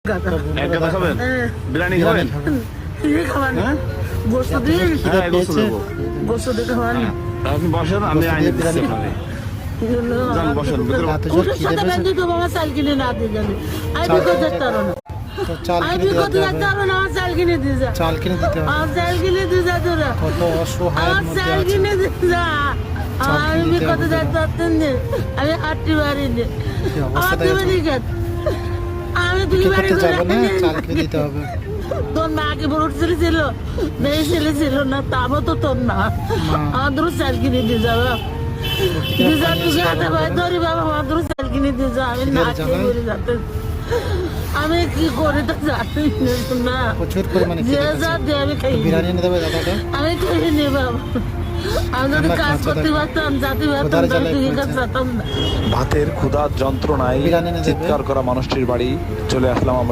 এক গাদা খাবেন? বিরিয়ানি খাবেন? আপনি বসেন, আমি আইনে দিচ্ছি আপনাকে। যান বসেন, ভিতরে চাল কিনে না দিয়ে যাবে চাল কিনে দিয়ে যা, চাল কিনে দিতে হবে। আমার চাল কিনে দিয়ে যা তোরা, কত অসহায়ের আমার মধ্যে চাল আছে। কিনে দিয়ে যা। আমি কিনে কত দিতে হবে। যাচ্ছেন যে আমি হাঁটতে পারিনি, কি আমার অবস্থা তুমি দেখো। দিকে আমি দুই কি বাড়ি করতে করে যাবো না, চাল কিনে দিতে হবে। তোর মাকে বড় ছেলে ছিল, মেয়ে ছেলে ছিল না, তাও তো তোর না। আমাদেরও চাল কিনে দিয়ে যাবো, দিয়ে যা তুই হাতে ভাই ধরি বাবা, আমাদেরও চাল কিনে দিয়ে যা। আমি না খেয়ে মরে যাতে, আমি কি করে তো জানি না। প্রচুর পরিমাণে যে খিদে যা পেয়েছে। দিয়ে আমি খাই, বিরিয়ানি এনে দেবে দাদাটা। আমি খেয়ে নি বাবা। আমি যদি আমরা কাজ খাচ্ছি করতে দেখো। পারতাম, জাতি পারতাম, খোদার তাহলে জ্বালায় তুই কাজ পড়েছে। পারতাম না। ভাতের ক্ষুধার যন্ত্রণায় বিরিয়ানি এনে দেবে। চিৎকার করা মানুষটির বাড়ি চলে আসলাম আমরা।